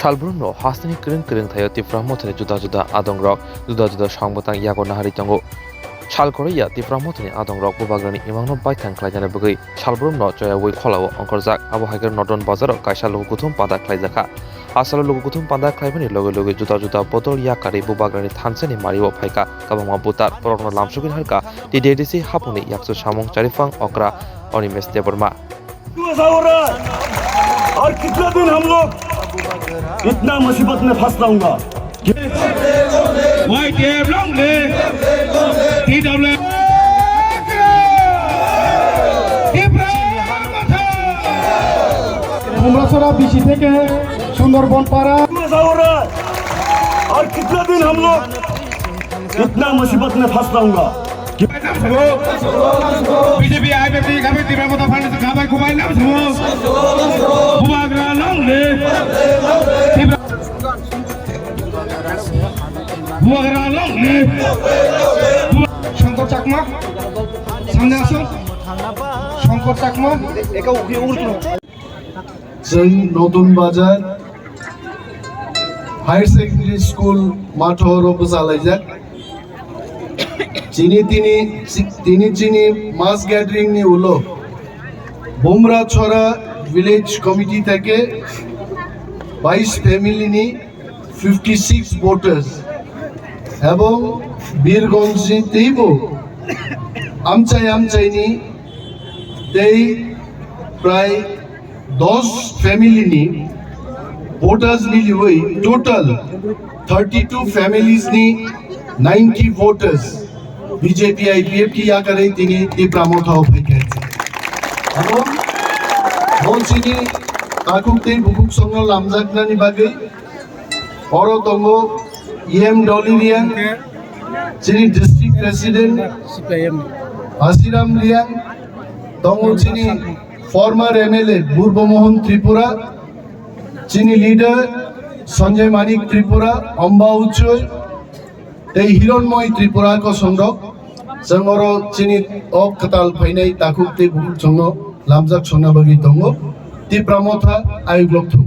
Shalbruno hasni kering thayo TIPRA mothani juda adongrok juda songbotang YAK nahari tongo Shalkoreya TIPRA mothani adongrok bubagrani imangno baithang khlaijana bugui Shalbruno joyawui kholao onkorjak abo haiger nodon bazaro kaisa logukuthum pada khlaijaka asalo logukuthum pada khlaibani loge juda botol YAK kari bubagrani thansani maribo phaika kabangma butar porokno lamsugin harka DDDC hapuni yaksu samung charifang okra ANIMESH Debbarma और कितना दिन हम लोग इतना मुसीबत में फंस रहूंगा सुंदरबन पारा और कितना दिन हम लोग इतना मुसीबत में फंस रहूंगा BJP IPP kami TIPRA kota Fandi kabai kubai nam semua bubagra longle bubagra longle Shangkor Chakma samne asun Shangkor Chakma eka uki urutno जों नतुन बाजार हायर सेकेंडारी स्कूल माथोरो बसालायजाक चिनी मास गैदरिंग नि उलो बुमरा छोरा विलेज कमिटी থেকে 22 फैमिली नि 56 वोटर्स এবং বীরগঞ্জ नि तेइबो आमचाई नि तेइ प्राय 10 फैमिली नि वोटर्स मिलिवई टोटल 32 फैमिलीज नि 90 वोटर्स BJP IPF की या करे तिनी TIPRA मोथाओ फाइके এবং বলছিনি তাকুকতে বুকুক সঙ্গ লামজাকনানি বাগে পরতঙ্গ ডলিরিয়ান যিনি ডিস্ট্রিক্ট প্রেসিডেন্ট হাসিরাম লিয়ান তঙ্গ যিনি ফর্মার MLA পূর্বমোহন ত্রিপুরা যিনি লিডার সঞ্জয় মানিক ত্রিপুরা অম্বা উচ্চয় এই হিরণময় ত্রিপুরা को संरक जोंरो चिनि अक कताल फैनाय ताकुकते बुक संग लामजाक संना बगि दङ TIPRA मोथा आयुग्लकथु